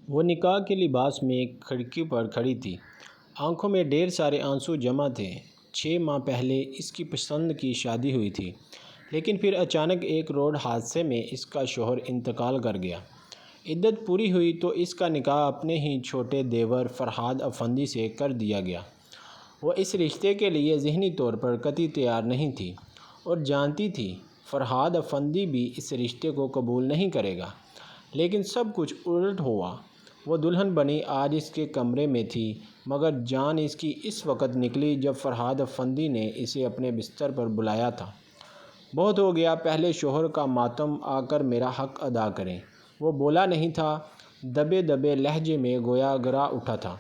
وہ نکاح کے لباس میں کھڑکی پر کھڑی تھی، آنکھوں میں ڈھیر سارے آنسو جمع تھے۔ 6 ماہ پہلے اس کی پسند کی شادی ہوئی تھی، لیکن پھر اچانک ایک روڈ حادثے میں اس کا شوہر انتقال کر گیا۔ عدت پوری ہوئی تو اس کا نکاح اپنے ہی چھوٹے دیور فرہاد افندی سے کر دیا گیا۔ وہ اس رشتے کے لیے ذہنی طور پر قطعی تیار نہیں تھی اور جانتی تھی فرہاد افندی بھی اس رشتے کو قبول نہیں کرے گا، لیکن سب کچھ الٹ ہوا۔ وہ دلہن بنی آج اس کے کمرے میں تھی، مگر جان اس کی اس وقت نکلی جب فرہاد افندی نے اسے اپنے بستر پر بلایا تھا۔ بہت ہو گیا، پہلے شوہر کا ماتم آ کر میرا حق ادا کریں۔ وہ بولا نہیں تھا، دبے دبے لہجے میں گویا گرا اٹھا تھا،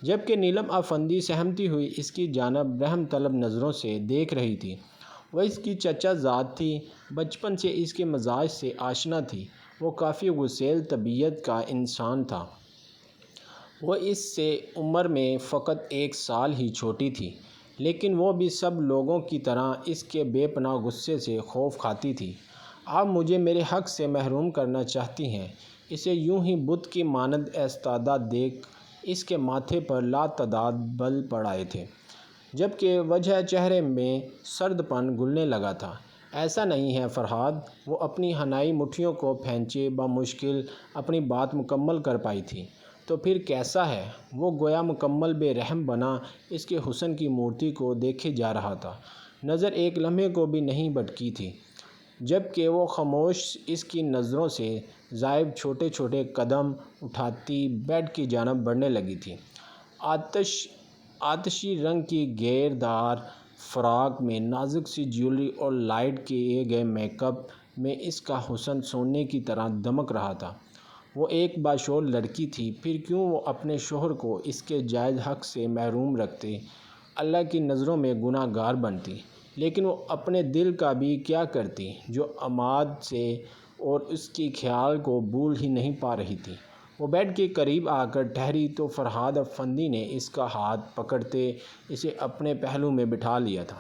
جبکہ نیلم افندی سہمتی ہوئی اس کی جانب رحم طلب نظروں سے دیکھ رہی تھی۔ وہ اس کی چچا زاد تھی، بچپن سے اس کے مزاج سے آشنا تھی۔ وہ کافی غسیل طبیعت کا انسان تھا۔ وہ اس سے عمر میں فقط 1 سال ہی چھوٹی تھی، لیکن وہ بھی سب لوگوں کی طرح اس کے بے پناہ غصے سے خوف کھاتی تھی۔ آپ مجھے میرے حق سے محروم کرنا چاہتی ہیں۔ اسے یوں ہی بت کی مانند ایستادہ دیکھ اس کے ماتھے پر لاتعداد بل پڑ آئے تھے، جبکہ وجہ چہرے میں سرد پن گھلنے لگا تھا۔ ایسا نہیں ہے فرہاد، وہ اپنی حنائی مٹھیوں کو پھینچے بمشکل اپنی بات مکمل کر پائی تھی۔ تو پھر کیسا ہے؟ وہ گویا مکمل بے رحم بنا اس کے حسن کی مورتی کو دیکھے جا رہا تھا، نظر ایک لمحے کو بھی نہیں بھٹکی تھی، جبکہ وہ خاموش اس کی نظروں سے زائب چھوٹے چھوٹے قدم اٹھاتی بیڈ کی جانب بڑھنے لگی تھی۔ آتشی رنگ کی گھیر دار فراق میں نازک سی جیولری اور لائٹ کیے گئے میک اپ میں اس کا حسن سونے کی طرح دمک رہا تھا۔ وہ ایک باشعور لڑکی تھی، پھر کیوں وہ اپنے شوہر کو اس کے جائز حق سے محروم رکھتے، اللہ کی نظروں میں گناہ گار بنتی؟ لیکن وہ اپنے دل کا بھی کیا کرتی، جو عماد سے اور اس کی خیال کو بھول ہی نہیں پا رہی تھی؟ وہ بیڈ کے قریب آ کر ٹھہری تو فرہاد افندی نے اس کا ہاتھ پکڑتے اسے اپنے پہلو میں بٹھا لیا تھا۔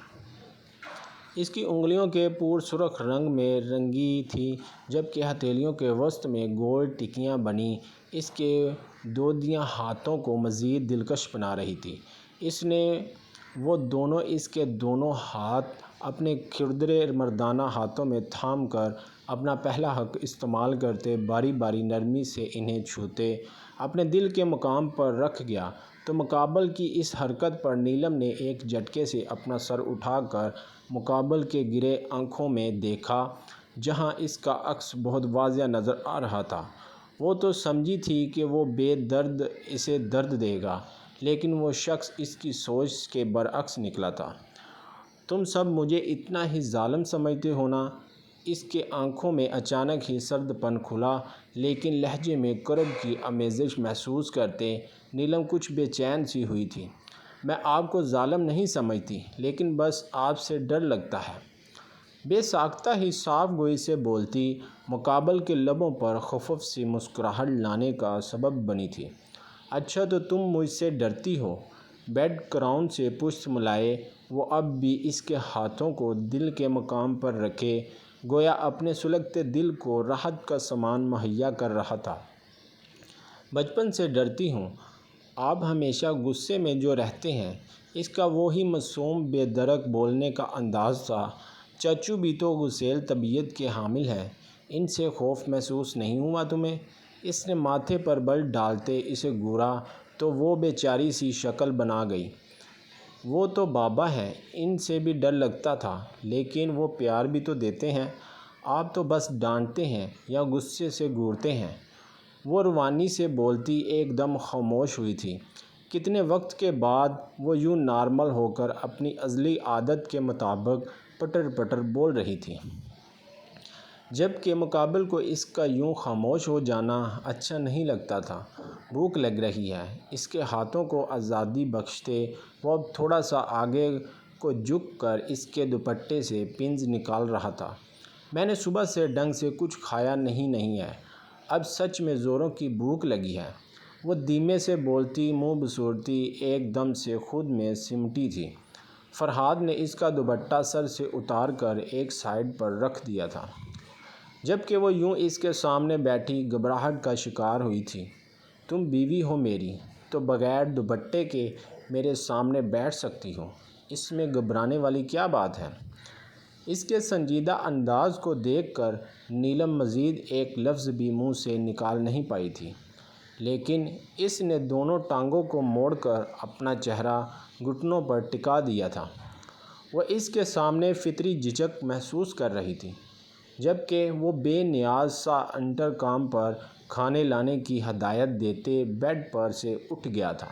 اس کی انگلیوں کے پور سرخ رنگ میں رنگی تھیں، جبکہ ہتھیلیوں کے وسط میں گول ٹکیاں بنی اس کے دودیاں ہاتھوں کو مزید دلکش بنا رہی تھیں۔ وہ دونوں اس کے دونوں ہاتھ اپنے کھردرے مردانہ ہاتھوں میں تھام کر اپنا پہلا حق استعمال کرتے باری باری نرمی سے انہیں چھوتے اپنے دل کے مقام پر رکھ گیا تو مقابل کی اس حرکت پر نیلم نے ایک جھٹکے سے اپنا سر اٹھا کر مقابل کے گرے آنکھوں میں دیکھا، جہاں اس کا عکس بہت واضح نظر آ رہا تھا۔ وہ تو سمجھی تھی کہ وہ بے درد اسے درد دے گا، لیکن وہ شخص اس کی سوچ کے برعکس نکلا تھا۔ تم سب مجھے اتنا ہی ظالم سمجھتے ہو نا؟ اس کے آنکھوں میں اچانک ہی سرد پن کھلا، لیکن لہجے میں کرب کی آمیزش محسوس کرتے نیلم کچھ بے چین سی ہوئی تھی۔ میں آپ کو ظالم نہیں سمجھتی، لیکن بس آپ سے ڈر لگتا ہے۔ بے ساختہ ہی صاف گوئی سے بولتی مقابل کے لبوں پر خفف سی مسکراہٹ لانے کا سبب بنی تھی۔ اچھا تو تم مجھ سے ڈرتی ہو؟ بیڈ کراؤن سے پشت ملائے وہ اب بھی اس کے ہاتھوں کو دل کے مقام پر رکھے گویا اپنے سلگتے دل کو راحت کا سامان مہیا کر رہا تھا۔ بچپن سے ڈرتی ہوں؟ آپ ہمیشہ غصے میں جو رہتے ہیں۔ اس کا وہی معصوم بے درک بولنے کا انداز تھا۔ چچو بھی تو غسیل طبیعت کے حامل ہیں، ان سے خوف محسوس نہیں ہوا تمہیں؟ اس نے ماتھے پر بل ڈالتے اسے گھورا تو وہ بے چاری سی شکل بنا گئی۔ وہ تو بابا ہیں، ان سے بھی ڈر لگتا تھا، لیکن وہ پیار بھی تو دیتے ہیں۔ آپ تو بس ڈانٹتے ہیں یا غصے سے گھورتے ہیں۔ وہ روانی سے بولتی ایک دم خاموش ہوئی تھی۔ کتنے وقت کے بعد وہ یوں نارمل ہو کر اپنی ازلی عادت کے مطابق پٹر پٹر بول رہی تھی، جبکہ مقابل کو اس کا یوں خاموش ہو جانا اچھا نہیں لگتا تھا۔ بھوک لگ رہی ہے۔ اس کے ہاتھوں کو آزادی بخشتے وہ اب تھوڑا سا آگے کو جھک کر اس کے دوپٹے سے پنز نکال رہا تھا۔ میں نے صبح سے ڈھنگ سے کچھ کھایا نہیں ہے، اب سچ میں زوروں کی بھوک لگی ہے۔ وہ دھیمے سے بولتی منہ بسورتی ایک دم سے خود میں سمٹی تھی۔ فرہاد نے اس کا دوپٹہ سر سے اتار کر ایک سائیڈ پر رکھ دیا تھا، جبکہ وہ یوں اس کے سامنے بیٹھی گھبراہٹ کا شکار ہوئی تھی۔ تم بیوی ہو میری تو بغیر دوپٹے کے میرے سامنے بیٹھ سکتی ہو، اس میں گھبرانے والی کیا بات ہے؟ اس کے سنجیدہ انداز کو دیکھ کر نیلم مزید ایک لفظ بھی منہ سے نکال نہیں پائی تھی، لیکن اس نے دونوں ٹانگوں کو موڑ کر اپنا چہرہ گھٹنوں پر ٹکا دیا تھا۔ وہ اس کے سامنے فطری جھجک محسوس کر رہی تھی، جبکہ وہ بے نیاز سا انٹرکام پر کھانے لانے کی ہدایت دیتے بیڈ پر سے اٹھ گیا تھا۔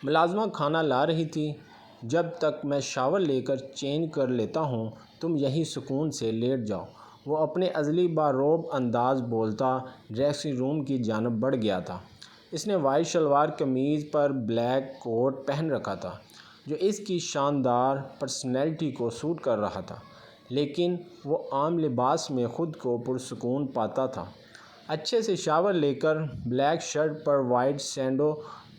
ملازمہ کھانا لا رہی تھی۔ جب تک میں شاور لے کر چینج کر لیتا ہوں تم یہیں سکون سے لیٹ جاؤ، وہ اپنے ازلی باروب انداز بولتا ڈریسنگ روم کی جانب بڑھ گیا تھا۔ اس نے وائٹ شلوار قمیض پر بلیک کوٹ پہن رکھا تھا جو اس کی شاندار پرسنالٹی کو سوٹ کر رہا تھا، لیکن وہ عام لباس میں خود کو پرسکون پاتا تھا۔ اچھے سے شاور لے کر بلیک شرٹ پر وائٹ سینڈو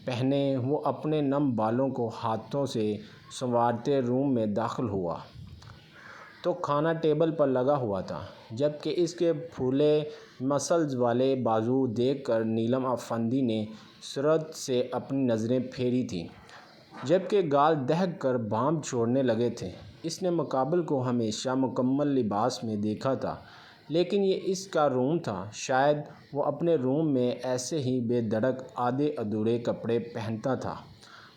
پہنے وہ اپنے نم بالوں کو ہاتھوں سے سنوارتے روم میں داخل ہوا تو کھانا ٹیبل پر لگا ہوا تھا، جبکہ اس کے پھولے مسلز والے بازو دیکھ کر نیلم افندی نے سرعت سے اپنی نظریں پھیری تھیں، جبکہ گال دہک کر بھاپ چھوڑنے لگے تھے۔ اس نے مقابل کو ہمیشہ مکمل لباس میں دیکھا تھا، لیکن یہ اس کا روم تھا، شاید وہ اپنے روم میں ایسے ہی بے دھڑک آدھے ادھورے کپڑے پہنتا تھا۔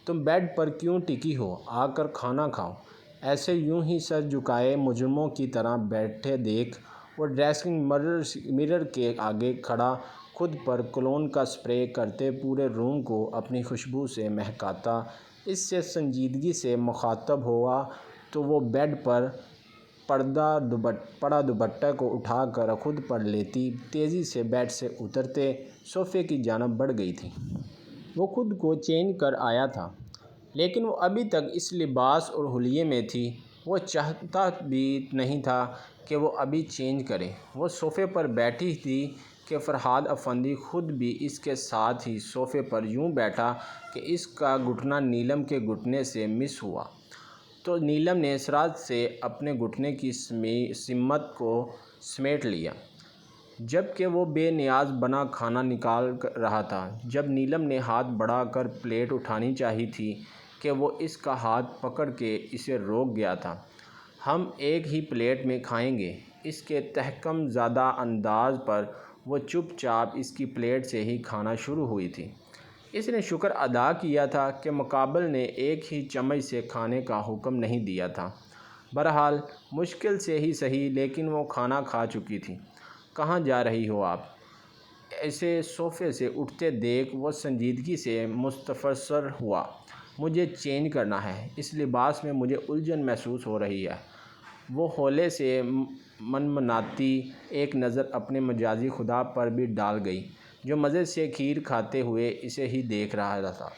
تم بیڈ پر کیوں ٹکی ہو؟ آ کر کھانا کھاؤ۔ ایسے یوں ہی سر جھکائے مجرموں کی طرح بیٹھے دیکھ وہ ڈریسنگ مرر کے آگے کھڑا خود پر کولون کا سپرے کرتے پورے روم کو اپنی خوشبو سے مہکاتا اس سے سنجیدگی سے مخاطب ہوا تو وہ بیڈ پر پڑا دوپٹہ کو اٹھا کر خود پر لیتی تیزی سے بیڈ سے اترتے صوفے کی جانب بڑھ گئی تھی۔ وہ خود کو چینج کر آیا تھا، لیکن وہ ابھی تک اس لباس اور حلیے میں تھی۔ وہ چاہتا بھی نہیں تھا کہ وہ ابھی چینج کرے۔ وہ صوفے پر بیٹھی تھی کہ فرحاد افندی خود بھی اس کے ساتھ ہی صوفے پر یوں بیٹھا کہ اس کا گھٹنا نیلم کے گھٹنے سے مس ہوا تو نیلم نے سرعت سے اپنے گھٹنے کی سمت کو سمیٹ لیا، جبکہ وہ بے نیاز بنا کھانا نکال رہا تھا۔ جب نیلم نے ہاتھ بڑھا کر پلیٹ اٹھانی چاہی تھی کہ وہ اس کا ہاتھ پکڑ کے اسے روک گیا تھا۔ ہم ایک ہی پلیٹ میں کھائیں گے۔ اس کے تحکم زدہ انداز پر وہ چپ چاپ اس کی پلیٹ سے ہی کھانا شروع ہوئی تھی۔ اس نے شکر ادا کیا تھا کہ مقابل نے ایک ہی چمچ سے کھانے کا حکم نہیں دیا تھا۔ بہرحال مشکل سے ہی سہی لیکن وہ کھانا کھا چکی تھی۔ کہاں جا رہی ہو آپ؟ اسے صوفے سے اٹھتے دیکھ وہ سنجیدگی سے مستفسر ہوا۔ مجھے چینج کرنا ہے، اس لباس میں مجھے الجھن محسوس ہو رہی ہے۔ وہ ہولے سے منمناتی ایک نظر اپنے مجازی خدا پر بھی ڈال گئی جو مزے سے کھیر کھاتے ہوئے اسے ہی دیکھ رہا تھا،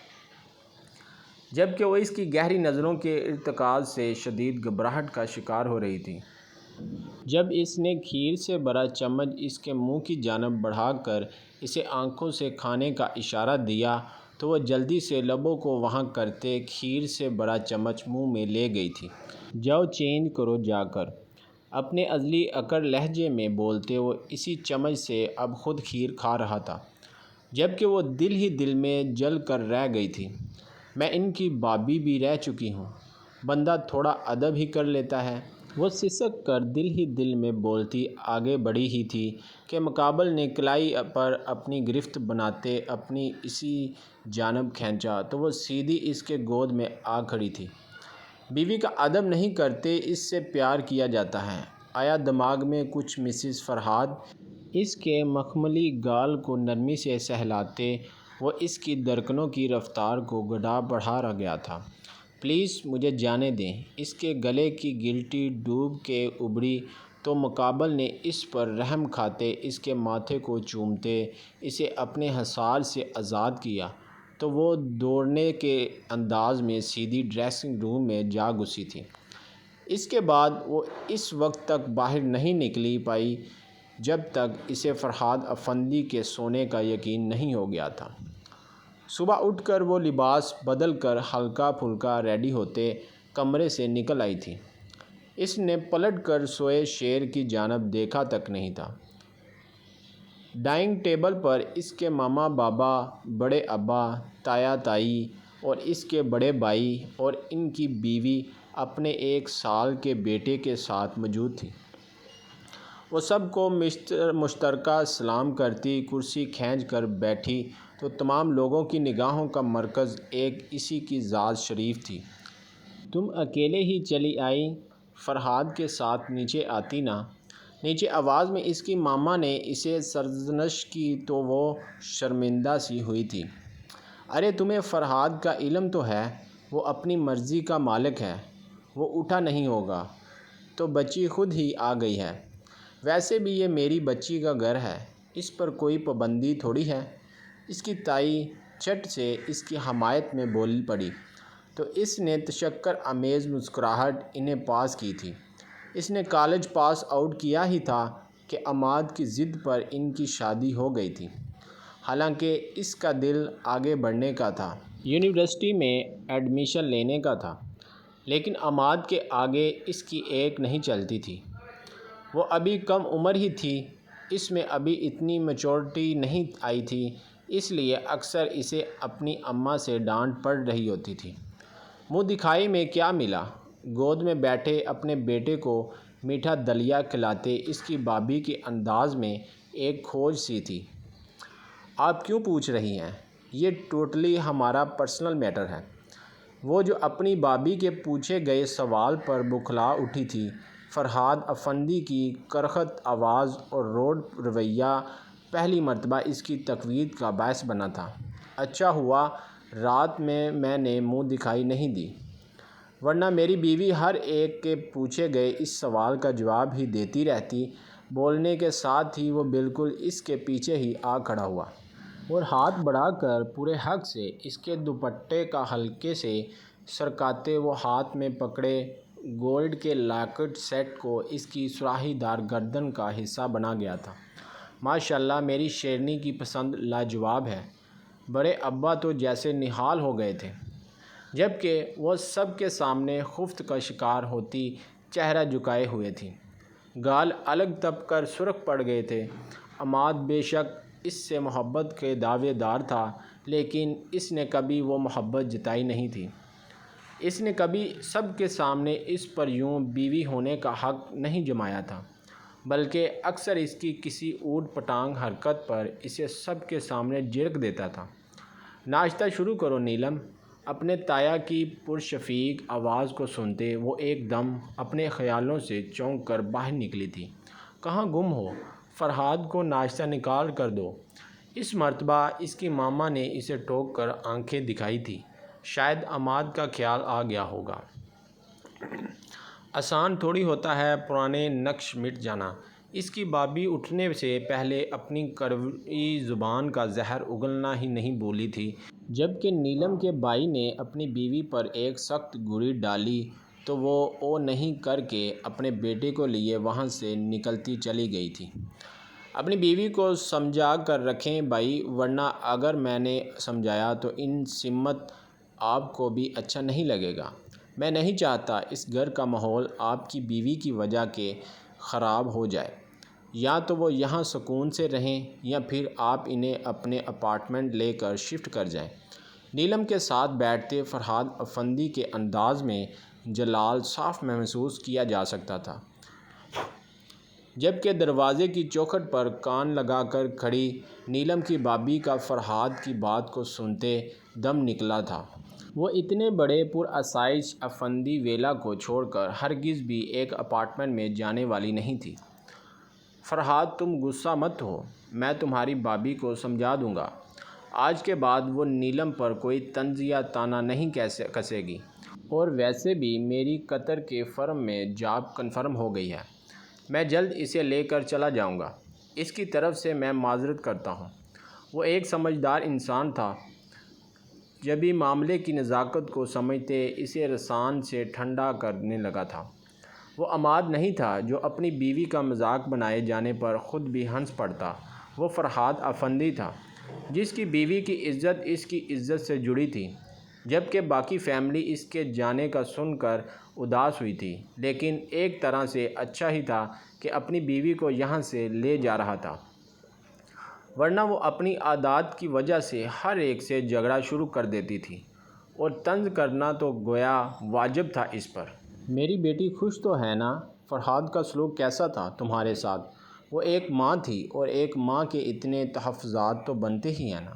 جبکہ وہ اس کی گہری نظروں کے ارتکاز سے شدید گھبراہٹ کا شکار ہو رہی تھی۔ جب اس نے کھیر سے بھرا چمچ اس کے منہ کی جانب بڑھا کر اسے آنکھوں سے کھانے کا اشارہ دیا تو وہ جلدی سے لبوں کو وہاں کرتے کھیر سے بھرا چمچ منہ میں لے گئی تھی۔ جاؤ چینج کرو جا کر، اپنے ازلی اکڑ لہجے میں بولتے وہ اسی چمچ سے اب خود کھیر کھا رہا تھا، جبکہ وہ دل ہی دل میں جل کر رہ گئی تھی۔ میں ان کی بھابھی بھی رہ چکی ہوں، بندہ تھوڑا ادب ہی کر لیتا ہے۔ وہ سسک کر دل ہی دل میں بولتی آگے بڑھی ہی تھی کہ مقابل نے کلائی پر اپنی گرفت بناتے اپنی اسی جانب کھینچا تو وہ سیدھی اس کے گود میں آ کھڑی تھی۔ بیوی کا ادب نہیں کرتے اس سے پیار کیا جاتا ہے، آیا دماغ میں کچھ مسز فرحاد؟ اس کے مخملی گال کو نرمی سے سہلاتے وہ اس کی دھڑکنوں کی رفتار کو بڑھا گیا تھا۔ پلیز مجھے جانے دیں۔ اس کے گلے کی گلٹی ڈوب کے ابھری تو مقابل نے اس پر رحم کھاتے اس کے ماتھے کو چومتے اسے اپنے حصار سے آزاد کیا تو وہ دوڑنے کے انداز میں سیدھی ڈریسنگ روم میں جا گھسی تھی۔ اس کے بعد وہ اس وقت تک باہر نہیں نکلی پائی جب تک اسے فرحاد افندی کے سونے کا یقین نہیں ہو گیا تھا۔ صبح اٹھ کر وہ لباس بدل کر ہلکا پھلکا ریڈی ہوتے کمرے سے نکل آئی تھی۔ اس نے پلٹ کر سوئے شیر کی جانب دیکھا تک نہیں تھا۔ ڈائننگ ٹیبل پر اس کے ماما بابا، بڑے ابا، تایا تائی اور اس کے بڑے بھائی اور ان کی بیوی اپنے 1 سال کے بیٹے کے ساتھ موجود تھی۔ وہ سب کو مشترکہ سلام کرتی کرسی کھینچ کر بیٹھی تو تمام لوگوں کی نگاہوں کا مرکز ایک اسی کی ذات شریف تھی۔ تم اکیلے ہی چلی آئی؟ فرحاد کے ساتھ نیچے آتی نا؟ نیچے آواز میں اس کی ماما نے اسے سرزنش کی تو وہ شرمندہ سی ہوئی تھی۔ ارے تمہیں فرحاد کا علم تو ہے، وہ اپنی مرضی کا مالک ہے، وہ اٹھا نہیں ہوگا تو بچی خود ہی آ گئی ہے۔ ویسے بھی یہ میری بچی کا گھر ہے، اس پر کوئی پابندی تھوڑی ہے۔ اس کی تائی چٹ سے اس کی حمایت میں بول پڑی تو اس نے تشکر آمیز مسکراہٹ انہیں پاس کی تھی۔ اس نے کالج پاس آؤٹ کیا ہی تھا کہ عماد کی ضد پر ان کی شادی ہو گئی تھی۔ حالانکہ اس کا دل آگے بڑھنے کا تھا، یونیورسٹی میں ایڈمیشن لینے کا تھا، لیکن عماد کے آگے اس کی ایک نہیں چلتی تھی۔ وہ ابھی کم عمر ہی تھی، اس میں ابھی اتنی میچورٹی نہیں آئی تھی، اس لیے اکثر اسے اپنی اماں سے ڈانٹ پڑ رہی ہوتی تھی۔ منہ دکھائی میں کیا ملا؟ گود میں بیٹھے اپنے بیٹے کو میٹھا دلیا کھلاتے اس کی بھابھی کے انداز میں ایک کھوج سی تھی۔ آپ کیوں پوچھ رہی ہیں؟ یہ ٹوٹلی ہمارا پرسنل میٹر ہے۔ وہ جو اپنی بھابھی کے پوچھے گئے سوال پر بوکھلا اٹھی تھی۔ فرحاد افندی کی کرخت آواز اور روڈ رویہ پہلی مرتبہ اس کی تقویت کا باعث بنا تھا۔ اچھا ہوا رات میں نے منہ دکھائی نہیں دی، ورنہ میری بیوی ہر ایک کے پوچھے گئے اس سوال کا جواب ہی دیتی رہتی۔ بولنے کے ساتھ ہی وہ بالکل اس کے پیچھے ہی آ کھڑا ہوا اور ہاتھ بڑھا کر پورے حق سے اس کے دوپٹے کا ہلکے سے سرکاتے وہ ہاتھ میں پکڑے گولڈ کے لاکٹ سیٹ کو اس کی سراہی دار گردن کا حصہ بنا گیا تھا۔ ماشاءاللہ میری شیرنی کی پسند لاجواب ہے۔ بڑے ابا تو جیسے نہال ہو گئے تھے، جبکہ وہ سب کے سامنے خفت کا شکار ہوتی چہرہ جھکائے ہوئے تھی، گال الگ تپ کر سرخ پڑ گئے تھے۔ عماد بے شک اس سے محبت کے دعوے دار تھا، لیکن اس نے کبھی وہ محبت جتائی نہیں تھی۔ اس نے کبھی سب کے سامنے اس پر یوں بیوی ہونے کا حق نہیں جمایا تھا، بلکہ اکثر اس کی کسی اوٹ پٹانگ حرکت پر اسے سب کے سامنے جھڑک دیتا تھا۔ ناشتہ شروع کرو نیلم۔ اپنے تایا کی پرشفیق آواز کو سنتے وہ ایک دم اپنے خیالوں سے چونک کر باہر نکلی تھی۔ کہاں گم ہو؟ فرحاد کو ناشتہ نکال کر دو۔ اس مرتبہ اس کی ماما نے اسے ٹوک کر آنکھیں دکھائی تھیں۔ شاید عماد کا خیال آ گیا ہوگا۔ آسان تھوڑی ہوتا ہے پرانے نقش مٹ جانا۔ اس کی بھابھی اٹھنے سے پہلے اپنی کڑوی زبان کا زہر اگلنا ہی نہیں بھولی تھی۔ جبکہ نیلم کے بھائی نے اپنی بیوی پر ایک سخت گھوری ڈالی تو وہ او نہیں کر کے اپنے بیٹے کو لیے وہاں سے نکلتی چلی گئی تھی۔ اپنی بیوی کو سمجھا کر رکھیں بھائی، ورنہ اگر میں نے سمجھایا تو ان سمت آپ کو بھی اچھا نہیں لگے گا۔ میں نہیں چاہتا اس گھر کا ماحول آپ کی بیوی کی وجہ کے خراب ہو جائے۔ یا تو وہ یہاں سکون سے رہیں یا پھر آپ انہیں اپنے اپارٹمنٹ لے کر شفٹ کر جائیں۔ نیلم کے ساتھ بیٹھتے فرحاد افندی کے انداز میں جلال صاف محسوس کیا جا سکتا تھا، جبکہ دروازے کی چوکھٹ پر کان لگا کر کھڑی نیلم کی بھابھی کا فرحاد کی بات کو سنتے دم نکلا تھا۔ وہ اتنے بڑے پرآسائش افندی ویلا کو چھوڑ کر ہرگز بھی ایک اپارٹمنٹ میں جانے والی نہیں تھی۔ فرحاد تم غصہ مت ہو، میں تمہاری بھابھی کو سمجھا دوں گا۔ آج کے بعد وہ نیلم پر کوئی طنز یا طعنہ نہیں کسے گی، اور ویسے بھی میری قطر کے فرم میں جاب کنفرم ہو گئی ہے۔ میں جلد اسے لے کر چلا جاؤں گا۔ اس کی طرف سے میں معذرت کرتا ہوں۔ وہ ایک سمجھدار انسان تھا، جبھی معاملے کی نزاکت کو سمجھتے اسے رسان سے ٹھنڈا کرنے لگا تھا۔ وہ عماد نہیں تھا جو اپنی بیوی کا مذاق بنائے جانے پر خود بھی ہنس پڑتا۔ وہ فرحاد افندی تھا جس کی بیوی کی عزت اس کی عزت سے جڑی تھی، جبکہ باقی فیملی اس کے جانے کا سن کر اداس ہوئی تھی، لیکن ایک طرح سے اچھا ہی تھا کہ اپنی بیوی کو یہاں سے لے جا رہا تھا۔ ورنہ وہ اپنی عادات کی وجہ سے ہر ایک سے جھگڑا شروع کر دیتی تھی اور طنز کرنا تو گویا واجب تھا اس پر۔ میری بیٹی خوش تو ہے نا؟ فرحاد کا سلوک کیسا تھا تمہارے ساتھ؟ وہ ایک ماں تھی اور ایک ماں کے اتنے تحفظات تو بنتے ہی ہیں نا۔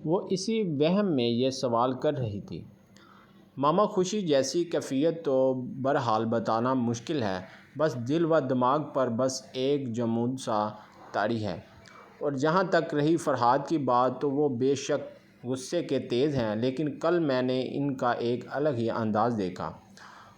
وہ اسی وہم میں یہ سوال کر رہی تھی۔ ماما خوشی جیسی کیفیت تو بہرحال بتانا مشکل ہے، بس دل و دماغ پر بس ایک جمود سا طاری ہے۔ اور جہاں تک رہی فرحاد کی بات تو وہ بے شک غصے کے تیز ہیں، لیکن کل میں نے ان کا ایک الگ ہی انداز دیکھا۔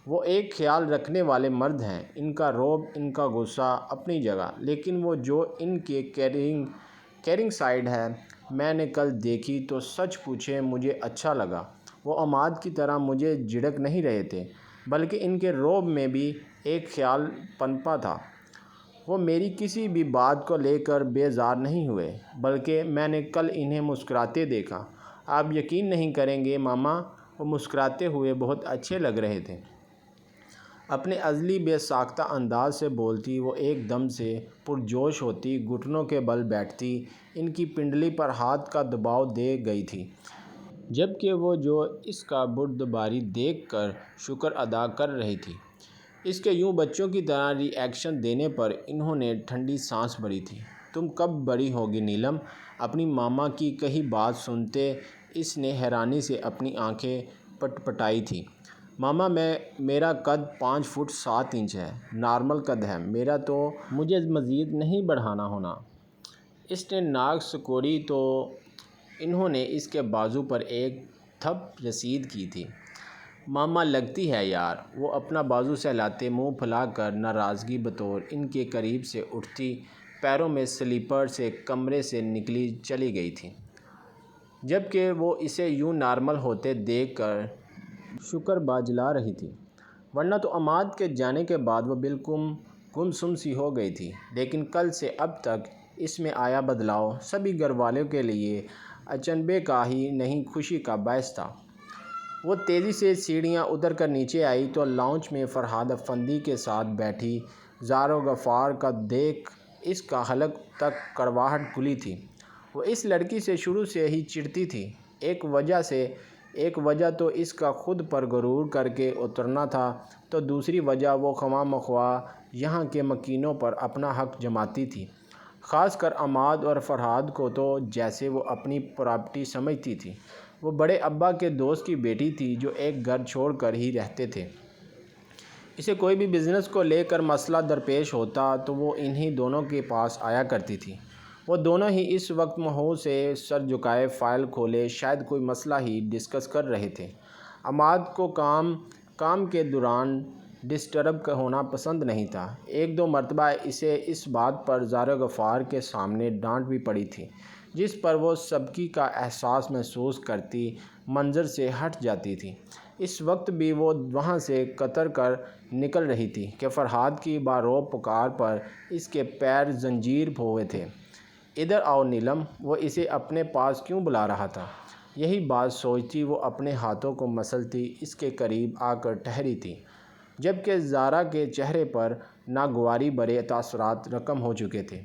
وہ ایک خیال رکھنے والے مرد ہیں، ان کا رعب، ان کا غصہ اپنی جگہ، لیکن وہ جو ان کے کیئرنگ سائیڈ ہے میں نے کل دیکھی تو سچ پوچھے مجھے اچھا لگا۔ وہ عماد کی طرح مجھے جھڑک نہیں رہے تھے، بلکہ ان کے رعب میں بھی ایک خیال پنپا تھا۔ وہ میری کسی بھی بات کو لے کر بیزار نہیں ہوئے، بلکہ میں نے کل انہیں مسکراتے دیکھا۔ آپ یقین نہیں کریں گے ماما، وہ مسکراتے ہوئے بہت اچھے لگ رہے تھے۔ اپنے ازلی بے ساختہ انداز سے بولتی وہ ایک دم سے پرجوش ہوتی، گھٹنوں کے بل بیٹھتی، ان کی پنڈلی پر ہاتھ کا دباؤ دے گئی تھی، جبکہ وہ جو اس کا بردباری دیکھ کر شکر ادا کر رہی تھی۔ اس کے یوں بچوں کی طرح ری ایکشن دینے پر انہوں نے ٹھنڈی سانس بھری تھی۔ تم کب بڑی ہوگی نیلم؟ اپنی ماما کی کہی بات سنتے اس نے حیرانی سے اپنی آنکھیں پٹپٹائی تھیں۔ ماما میرا قد 5 فٹ 7 انچ ہے، نارمل قد ہے میرا، تو مجھے مزید نہیں بڑھانا ہونا۔ اس نے ناک سکوڑی تو انہوں نے اس کے بازو پر ایک تھپ رسید کی تھی۔ ماما لگتی ہے یار، وہ اپنا بازو سہلاتے منہ پھلا کر ناراضگی بطور ان کے قریب سے اٹھتی پیروں میں سلیپر سے کمرے سے نکلی چلی گئی تھی، جبکہ وہ اسے یوں نارمل ہوتے دیکھ کر شکر باجلا رہی تھی، ورنہ تو عماد کے جانے کے بعد وہ بالکل گمسم سی ہو گئی تھی۔ لیکن کل سے اب تک اس میں آیا بدلاؤ سبھی گھر والوں کے لیے اچنبھے کا ہی نہیں خوشی کا باعث تھا۔ وہ تیزی سے سیڑھیاں اتر کر نیچے آئی تو لاؤنج میں فرحاد افندی کے ساتھ بیٹھی زارا و غفار کا دیکھ اس کا حلق تک کڑواہٹ گھلی تھی۔ وہ اس لڑکی سے شروع سے ہی چڑھتی تھی، ایک وجہ تو اس کا خود پر غرور کر کے اترنا تھا، تو دوسری وجہ وہ خواہ مخواہ یہاں کے مکینوں پر اپنا حق جماتی تھی، خاص کر عماد اور فرحاد کو تو جیسے وہ اپنی پراپرٹی سمجھتی تھی۔ وہ بڑے ابا کے دوست کی بیٹی تھی جو ایک گھر چھوڑ کر ہی رہتے تھے۔ اسے کوئی بھی بزنس کو لے کر مسئلہ درپیش ہوتا تو وہ انہی دونوں کے پاس آیا کرتی تھی۔ وہ دونوں ہی اس وقت منہ سے سر جھکائے فائل کھولے شاید کوئی مسئلہ ہی ڈسکس کر رہے تھے۔ عماد کو کام کے دوران ڈسٹرب ہونا پسند نہیں تھا۔ ایک دو مرتبہ اسے اس بات پر زارا غفار کے سامنے ڈانٹ بھی پڑی تھی، جس پر وہ سبکی کا احساس محسوس کرتی منظر سے ہٹ جاتی تھی۔ اس وقت بھی وہ وہاں سے کتر کر نکل رہی تھی کہ فرحاد کی بارعب پکار پر اس کے پیر زنجیر ہوئے تھے۔ ادھر آؤ نیلم، وہ اسے اپنے پاس کیوں بلا رہا تھا؟ یہی بات سوچتی وہ اپنے ہاتھوں کو مسلتی اس کے قریب آ کر ٹھہری تھی، جبکہ زارا کے چہرے پر ناگواری بھرے تاثرات رقم ہو چکے تھے۔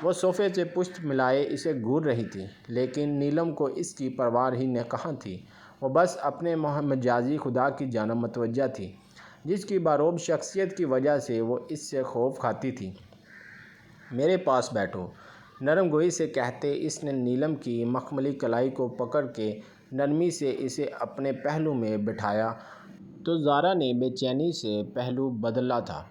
وہ صوفے سے پشت ملائے اسے گھور رہی تھی، لیکن نیلم کو اس کی پرواہ ہی کہاں تھی۔ وہ بس اپنے مجازی خدا کی جانب متوجہ تھی، جس کی بارعب شخصیت کی وجہ سے وہ اس سے خوف کھاتی تھی۔ میرے پاس بیٹھو، نرم گوئی سے کہتے اس نے نیلم کی مخملی کلائی کو پکڑ کے نرمی سے اسے اپنے پہلو میں بٹھایا تو زارا نے بے چینی سے پہلو بدلا تھا،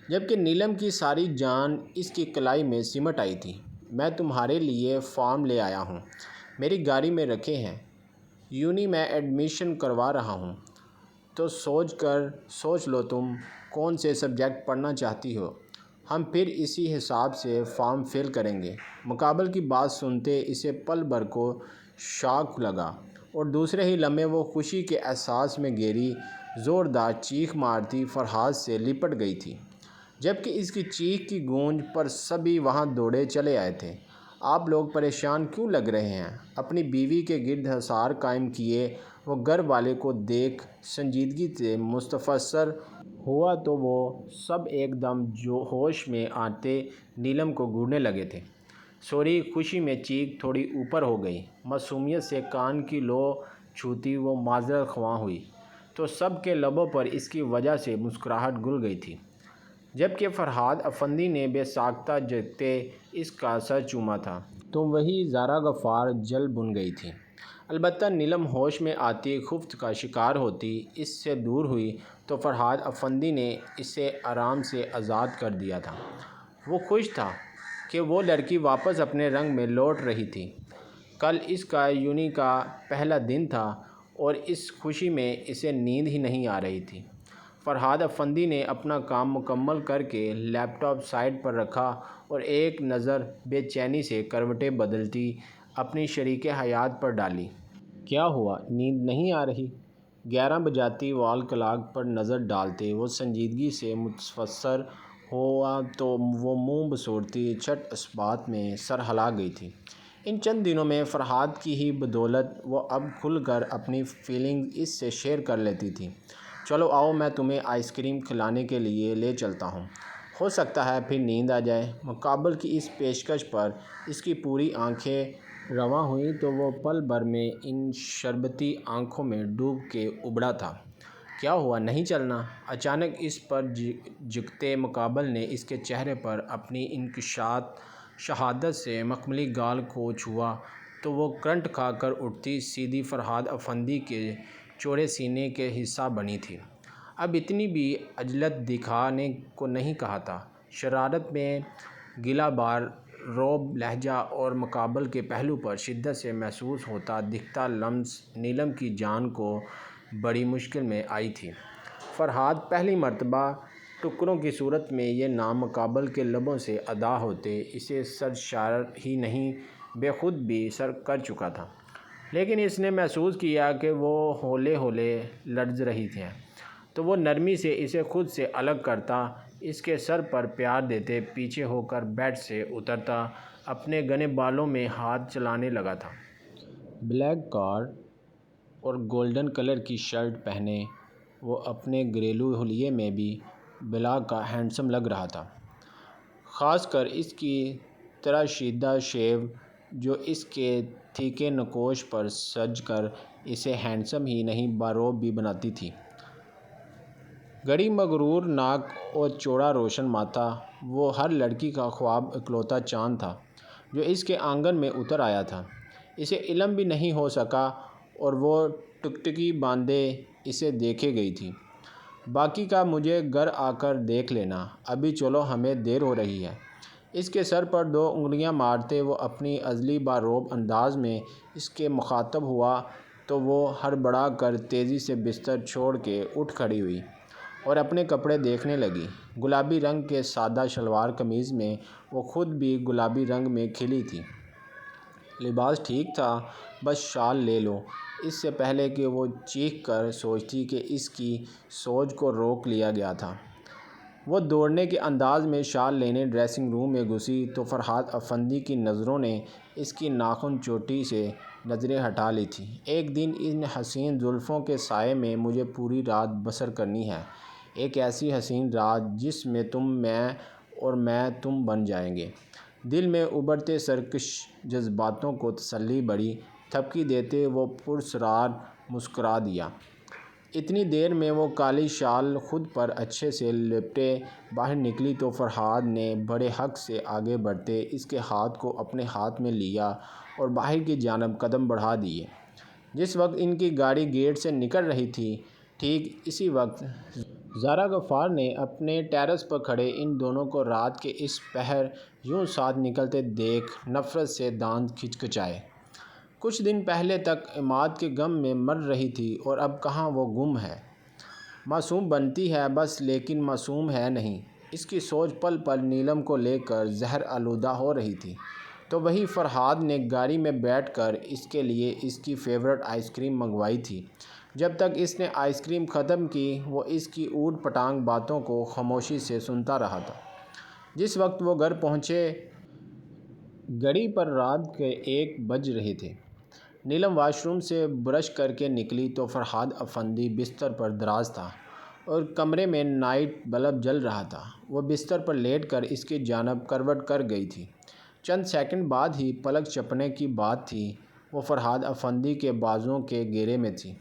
جبکہ نیلم کی ساری جان اس کی کلائی میں سمٹ آئی تھی۔ میں تمہارے لیے فارم لے آیا ہوں، میری گاڑی میں رکھے ہیں، یونی میں ایڈمیشن کروا رہا ہوں، تو سوچ لو تم کون سے سبجیکٹ پڑھنا چاہتی ہو، ہم پھر اسی حساب سے فارم فل کریں گے۔ مقابل کی بات سنتے اسے پل بھر کو شاک لگا اور دوسرے ہی لمحے وہ خوشی کے احساس میں گہری زوردار چیخ مارتی فرحاد سے لپٹ گئی تھی، جبکہ اس کی چیخ کی گونج پر سبھی وہاں دوڑے چلے آئے تھے۔ آپ لوگ پریشان کیوں لگ رہے ہیں؟ اپنی بیوی کے گرد حصار قائم کیے وہ گھر والے کو دیکھ سنجیدگی سے مستفسر ہوا تو وہ سب ایک دم ہوش میں آتے نیلم کو گھورنے لگے تھے۔ سوری خوشی میں چیخ تھوڑی اوپر ہو گئی۔ معصومیت سے کان کی لو چھوتی وہ معذرت خواہ ہوئی تو سب کے لبوں پر اس کی وجہ سے مسکراہٹ گل گئی تھی، جبکہ فرحاد افندی نے بے ساختہ جگتے اس کا سر چوما تھا تو وہی زارا غفار جل بن گئی تھی۔ البتہ نیلم ہوش میں آتی خفت کا شکار ہوتی اس سے دور ہوئی تو فرحاد افندی نے اسے آرام سے آزاد کر دیا تھا۔ وہ خوش تھا کہ وہ لڑکی واپس اپنے رنگ میں لوٹ رہی تھی۔ کل اس کا یونی کا پہلا دن تھا اور اس خوشی میں اسے نیند ہی نہیں آ رہی تھی۔ فرحاد افندی نے اپنا کام مکمل کر کے لیپ ٹاپ سائڈ پر رکھا اور ایک نظر بے چینی سے کروٹیں بدلتی اپنی شریک حیات پر ڈالی۔ کیا ہوا، نیند نہیں آ رہی؟ 11 بجاتی وال کلاک پر نظر ڈالتے وہ سنجیدگی سے متاثر ہوا تو وہ منہ بصورتی چھٹ اس بات میں سر ہلا گئی تھی۔ ان چند دنوں میں فرحاد کی ہی بدولت وہ اب کھل کر اپنی فیلنگز اس سے شیئر کر لیتی تھی۔ چلو آؤ میں تمہیں آئس کریم کھلانے کے لیے لے چلتا ہوں، ہو سکتا ہے پھر نیند آ جائے۔ مقابل کی اس پیشکش پر اس کی پوری آنکھیں رواں ہوئیں تو وہ پل بھر میں ان شربتی آنکھوں میں ڈوب کے ابھرا تھا۔ کیا ہوا، نہیں چلنا؟ اچانک اس پر جھکتے مقابل نے اس کے چہرے پر اپنی انکشاف شہادت سے مخملی گال کو چھوا تو وہ کرنٹ کھا کر اٹھتی سیدھی فرحاد افندی کے چوڑے سینے کے حصہ بنی تھی۔ اب اتنی بھی عجلت دکھانے کو نہیں کہا تھا۔ شرارت میں گلہ بار روب لہجہ اور مقابل کے پہلو پر شدت سے محسوس ہوتا دکھتا لمس نیلم کی جان کو بڑی مشکل میں آئی تھی۔ فرحاد پہلی مرتبہ ٹکروں کی صورت میں یہ نام مقابل کے لبوں سے ادا ہوتے اسے سرشار ہی نہیں بے خود بھی سر کر چکا تھا، لیکن اس نے محسوس کیا کہ وہ ہولے ہولے لرز رہی ہے تو وہ نرمی سے اسے خود سے الگ کرتا، اس کے سر پر پیار دیتے پیچھے ہو کر بیڈ سے اترتا اپنے گھنے بالوں میں ہاتھ چلانے لگا تھا۔ بلیک کارڈ اور گولڈن کلر کی شرٹ پہنے وہ اپنے گھریلو حلیے میں بھی بلا کا ہینڈسم لگ رہا تھا، خاص کر اس کی تراشیدہ شیو جو اس کے تھیکے نقوش پر سج کر اسے ہینڈسم ہی نہیں باروب بھی بناتی تھی۔ گڑی مغرور ناک اور چوڑا روشن ماتھا، وہ ہر لڑکی کا خواب اکلوتا چاند تھا جو اس کے آنگن میں اتر آیا تھا۔ اسے علم بھی نہیں ہو سکا اور وہ ٹکٹکی باندھے اسے دیکھے گئی تھی۔ باقی کا مجھے گھر آ کر دیکھ لینا، ابھی چلو ہمیں دیر ہو رہی ہے۔ اس کے سر پر 2 انگلیاں مارتے وہ اپنی ازلی باروب انداز میں اس کے مخاطب ہوا تو وہ ہڑبڑا کر تیزی سے بستر چھوڑ کے اٹھ کھڑی ہوئی اور اپنے کپڑے دیکھنے لگی۔ گلابی رنگ کے سادہ شلوار قمیض میں وہ خود بھی گلابی رنگ میں کھلی تھی۔ لباس ٹھیک تھا، بس شال لے لو۔ اس سے پہلے کہ وہ چیخ کر سوچتی کہ اس کی سوچ کو روک لیا گیا تھا، وہ دوڑنے کے انداز میں شال لینے ڈریسنگ روم میں گھسی تو فرحاد افندی کی نظروں نے اس کی ناخن چوٹی سے نظریں ہٹا لی تھیں۔ ایک دن ان حسین زلفوں کے سائے میں مجھے پوری رات بسر کرنی ہے، ایک ایسی حسین رات جس میں تم، میں اور میں تم بن جائیں گے۔ دل میں ابھرتے سرکش جذباتوں کو تسلی بڑی تھپکی دیتے وہ پراسرار مسکرا دیا۔ اتنی دیر میں وہ کالی شال خود پر اچھے سے لپٹے باہر نکلی تو فرحاد نے بڑے حق سے آگے بڑھتے اس کے ہاتھ کو اپنے ہاتھ میں لیا اور باہر کی جانب قدم بڑھا دیے۔ جس وقت ان کی گاڑی گیٹ سے نکل رہی تھی، ٹھیک اسی وقت زارا غفار نے اپنے ٹیرس پر کھڑے ان دونوں کو رات کے اس پہر یوں ساتھ نکلتے دیکھ نفرت سے دانت کھچکھچائے۔ کچھ دن پہلے تک عماد کے غم میں مر رہی تھی اور اب کہاں وہ گم ہے۔ معصوم بنتی ہے بس، لیکن معصوم ہے نہیں۔ اس کی سوچ پل پل نیلم کو لے کر زہر آلودہ ہو رہی تھی تو وہی فرحاد نے گاڑی میں بیٹھ کر اس کے لیے اس کی فیورٹ آئس کریم منگوائی تھی۔ جب تک اس نے آئس کریم ختم کی وہ اس کی اوٹ پٹانگ باتوں کو خاموشی سے سنتا رہا تھا۔ جس وقت وہ گھر پہنچے گھڑی پر رات کے 1 بج رہے تھے۔ نیلم واش روم سے برش کر کے نکلی تو فرحاد افندی بستر پر دراز تھا اور کمرے میں نائٹ بلب جل رہا تھا۔ وہ بستر پر لیٹ کر اس کی جانب کروٹ کر گئی تھی چند سیکنڈ بعد ہی پلک چپنے کی بات تھی، وہ فرحاد افندی کے بازوؤں کے گھیرے میں تھی۔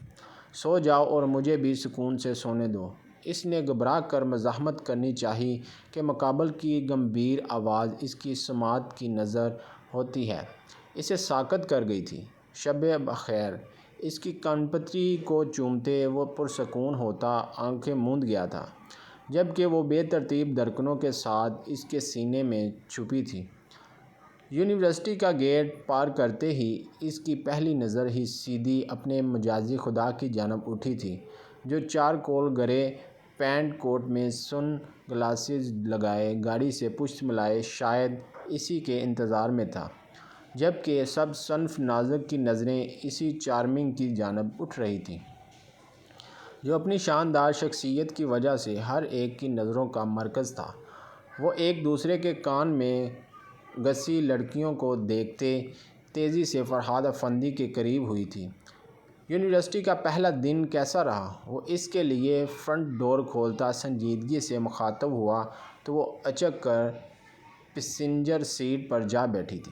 سو جاؤ اور مجھے بھی سکون سے سونے دو۔ اس نے گھبرا کر مزاحمت کرنی چاہی کہ مقابل کی گمبھیر آواز اس کی سماعت کی نذر ہوتی ہے، اسے ساکت کر گئی تھی۔ شب بخیر۔ اس کی کانپتری کو چومتے وہ پرسکون ہوتا آنکھیں موند گیا تھا، جبکہ وہ بے ترتیب دھڑکنوں کے ساتھ اس کے سینے میں چھپی تھی۔ یونیورسٹی کا گیٹ پار کرتے ہی اس کی پہلی نظر ہی سیدھی اپنے مجازی خدا کی جانب اٹھی تھی، جو چارکول گرے پینٹ کوٹ میں سن گلاسز لگائے گاڑی سے پشت ملائے شاید اسی کے انتظار میں تھا، جبکہ سب صنف ناظر کی نظریں اسی چارمنگ کی جانب اٹھ رہی تھیں، جو اپنی شاندار شخصیت کی وجہ سے ہر ایک کی نظروں کا مرکز تھا۔ وہ ایک دوسرے کے کان میں گسی لڑکیوں کو دیکھتے تیزی سے فرحاد افندی کے قریب ہوئی تھی۔ یونیورسٹی کا پہلا دن کیسا رہا؟ وہ اس کے لیے فرنٹ ڈور کھولتا سنجیدگی سے مخاطب ہوا تو وہ اچک کر پیسنجر سیٹ پر جا بیٹھی تھی۔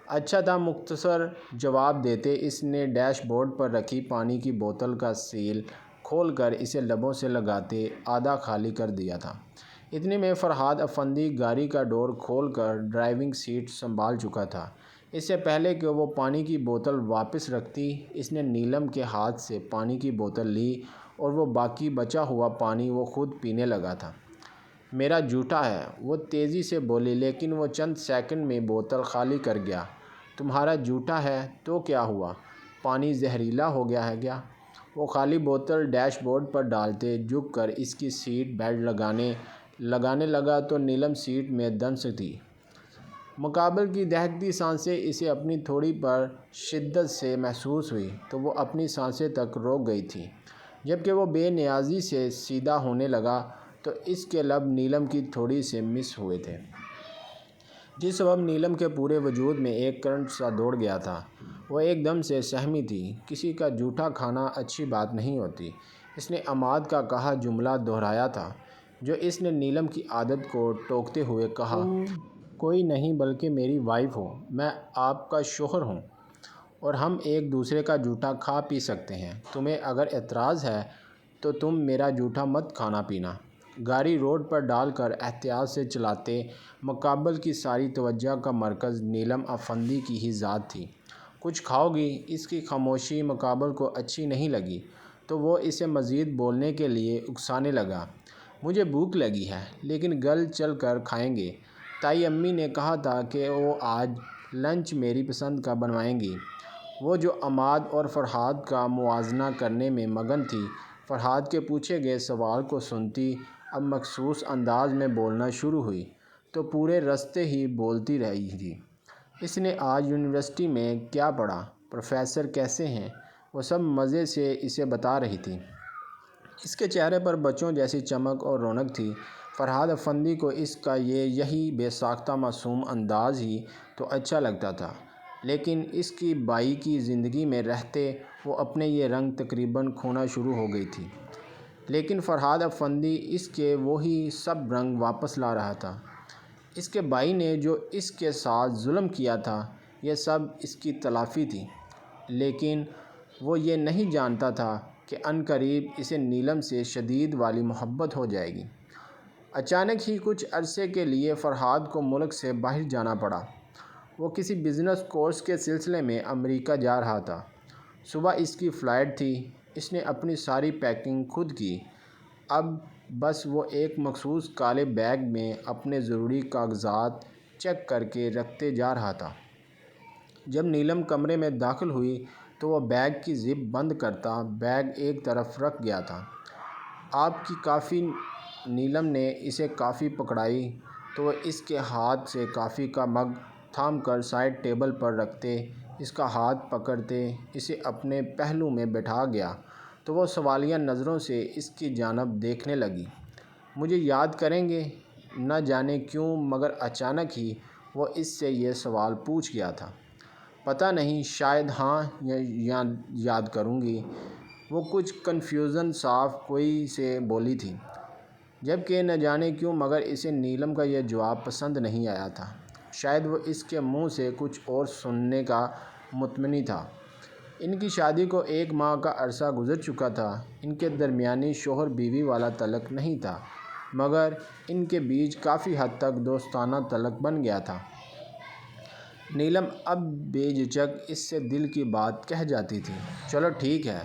اچھا تھا، مختصر جواب دیتے اس نے ڈیش بورڈ پر رکھی پانی کی بوتل کا سیل کھول کر اسے لبوں سے لگاتے آدھا خالی کر دیا تھا۔ اتنے میں فرحاد افندی گاڑی کا ڈور کھول کر ڈرائیونگ سیٹ سنبھال چکا تھا۔ اس سے پہلے کہ وہ پانی کی بوتل واپس رکھتی، اس نے نیلم کے ہاتھ سے پانی کی بوتل لی اور وہ باقی بچا ہوا پانی وہ خود پینے لگا تھا۔ میرا جھوٹا ہے، وہ تیزی سے بولی، لیکن وہ چند سیکنڈ میں بوتل خالی کر گیا۔ تمہارا جھوٹا ہے تو کیا ہوا؟ پانی زہریلا ہو گیا ہے کیا؟ وہ خالی بوتل ڈیش بورڈ پر ڈالتے جھک کر اس کی سیٹ بیلٹ لگانے لگا تو نیلم سیٹ میں دنس تھی۔ مقابل کی دہکتی سانسیں اسے اپنی تھوڑی پر شدت سے محسوس ہوئی تو وہ اپنی سانسیں تک روک گئی تھی۔ جبکہ وہ بے نیازی سے سیدھا ہونے لگا تو اس کے لب نیلم کی تھوڑی سے مس ہوئے تھے، جس سبب نیلم کے پورے وجود میں ایک کرنٹ سا دوڑ گیا تھا۔ وہ ایک دم سے سہمی تھی۔ کسی کا جھوٹا کھانا اچھی بات نہیں ہوتی، اس نے عماد کا کہا جملہ دہرایا تھا، جو اس نے نیلم کی عادت کو ٹوکتے ہوئے کہا، کوئی نہیں بلکہ میری وائف ہو، میں آپ کا شوہر ہوں اور ہم ایک دوسرے کا جھوٹا کھا پی سکتے ہیں۔ تمہیں اگر اعتراض ہے تو تم میرا جھوٹا مت کھانا پینا۔ گاڑی روڈ پر ڈال کر احتیاط سے چلاتے مقابل کی ساری توجہ کا مرکز نیلم افندی کی ہی ذات تھی۔ کچھ کھاؤ گی؟ اس کی خاموشی مقابل کو اچھی نہیں لگی تو وہ اسے مزید بولنے کے لیے اکسانے لگا۔ مجھے بھوک لگی ہے، لیکن گھر چل کر کھائیں گے۔ تائی امی نے کہا تھا کہ وہ آج لنچ میری پسند کا بنوائیں گی۔ وہ جو عماد اور فرحاد کا موازنہ کرنے میں مگن تھی، فرحاد کے پوچھے گئے سوال کو سنتی اب مخصوص انداز میں بولنا شروع ہوئی تو پورے رستے ہی بولتی رہی تھی۔ اس نے آج یونیورسٹی میں کیا پڑھا، پروفیسر کیسے ہیں، وہ سب مزے سے اسے بتا رہی تھی۔ اس کے چہرے پر بچوں جیسی چمک اور رونق تھی۔ فرحاد افندی کو اس کا یہی بے ساختہ معصوم انداز ہی تو اچھا لگتا تھا، لیکن اس کی بائی کی زندگی میں رہتے وہ اپنے یہ رنگ تقریباً کھونا شروع ہو گئی تھی۔ لیکن فرحاد افندی اس کے وہی سب رنگ واپس لا رہا تھا۔ اس کے بھائی نے جو اس کے ساتھ ظلم کیا تھا، یہ سب اس کی تلافی تھی، لیکن وہ یہ نہیں جانتا تھا کہ عنقریب اسے نیلم سے شدید والی محبت ہو جائے گی۔ اچانک ہی کچھ عرصے کے لیے فرحاد کو ملک سے باہر جانا پڑا۔ وہ کسی بزنس کورس کے سلسلے میں امریکہ جا رہا تھا۔ صبح اس کی فلائٹ تھی۔ اس نے اپنی ساری پیکنگ خود کی، اب بس وہ ایک مخصوص کالے بیگ میں اپنے ضروری کاغذات چیک کر کے رکھتے جا رہا تھا۔ جب نیلم کمرے میں داخل ہوئی تو وہ بیگ کی زپ بند کرتا بیگ ایک طرف رکھ گیا تھا۔ آپ کی کافی؟ نیلم نے اسے کافی پکڑائی تو وہ اس کے ہاتھ سے کافی کا مگ تھام کر سائڈ ٹیبل پر رکھتے اس کا ہاتھ پکڑتے اسے اپنے پہلو میں بٹھا گیا تو وہ سوالیہ نظروں سے اس کی جانب دیکھنے لگی۔ مجھے یاد کریں گے؟ نہ جانے کیوں مگر اچانک ہی وہ اس سے یہ سوال پوچھ گیا تھا۔ پتہ نہیں، شاید ہاں یاد کروں گی، وہ کچھ کنفیوژن صاف کوئی سے بولی تھی، جبکہ نہ جانے کیوں مگر اسے نیلم کا یہ جواب پسند نہیں آیا تھا۔ شاید وہ اس کے منہ سے کچھ اور سننے کا متمنی تھا۔ ان کی شادی کو 1 ماہ کا عرصہ گزر چکا تھا۔ ان کے درمیانی شوہر بیوی والا تعلق نہیں تھا، مگر ان کے بیچ کافی حد تک دوستانہ تعلق بن گیا تھا۔ نیلم اب بے جھجک اس سے دل کی بات کہہ جاتی تھی۔ چلو ٹھیک ہے،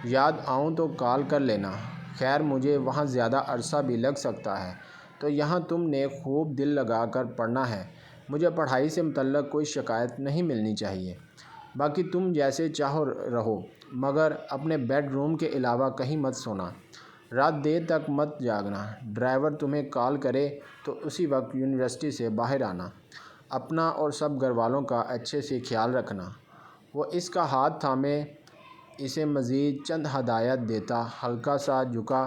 یاد آؤں تو کال کر لینا۔ خیر مجھے وہاں زیادہ عرصہ بھی لگ سکتا ہے، تو یہاں تم نے خوب دل لگا کر پڑھنا ہے۔ مجھے پڑھائی سے متعلق کوئی شکایت نہیں ملنی چاہیے۔ باقی تم جیسے چاہو رہو، مگر اپنے بیڈ روم کے علاوہ کہیں مت سونا۔ رات دیر تک مت جاگنا۔ ڈرائیور تمہیں کال کرے تو اسی وقت یونیورسٹی سے باہر آنا۔ اپنا اور سب گھر والوں کا اچھے سے خیال رکھنا۔ وہ اس کا ہاتھ تھامے اسے مزید چند ہدایات دیتا ہلکا سا جھکا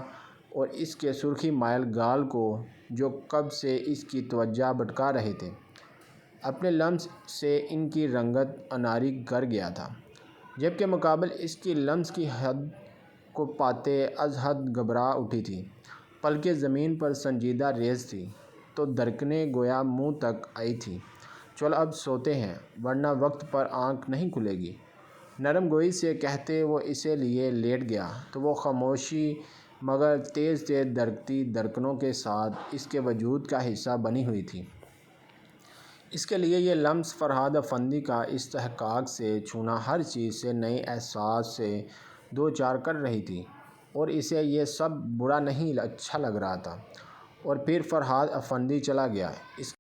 اور اس کے سرخی مائل گال کو جو کب سے اس کی توجہ بھٹکا رہے تھے، اپنے لمس سے ان کی رنگت اناری کر گیا تھا، جبکہ مقابل اس کی لمس کی حد کو پاتے از حد گھبرا اٹھی تھی۔ پلکیں زمین پر سنجیدہ ریز تھی تو دھڑکنیں گویا منہ تک آئی تھیں۔ چلو اب سوتے ہیں، ورنہ وقت پر آنکھ نہیں کھلے گی۔ نرم گوئی سے کہتے وہ اسے لیے لیٹ گیا تو وہ خاموشی مگر تیز تیز دھڑکتی دھڑکنوں کے ساتھ اس کے وجود کا حصہ بنی ہوئی تھی۔ اس کے لیے یہ لمس فرہاد افندی کا استحقاق سے چھونا ہر چیز سے نئے احساس سے دوچار کر رہی تھی، اور اسے یہ سب برا نہیں اچھا لگ رہا تھا۔ اور پھر فرہاد افندی چلا گیا۔ اس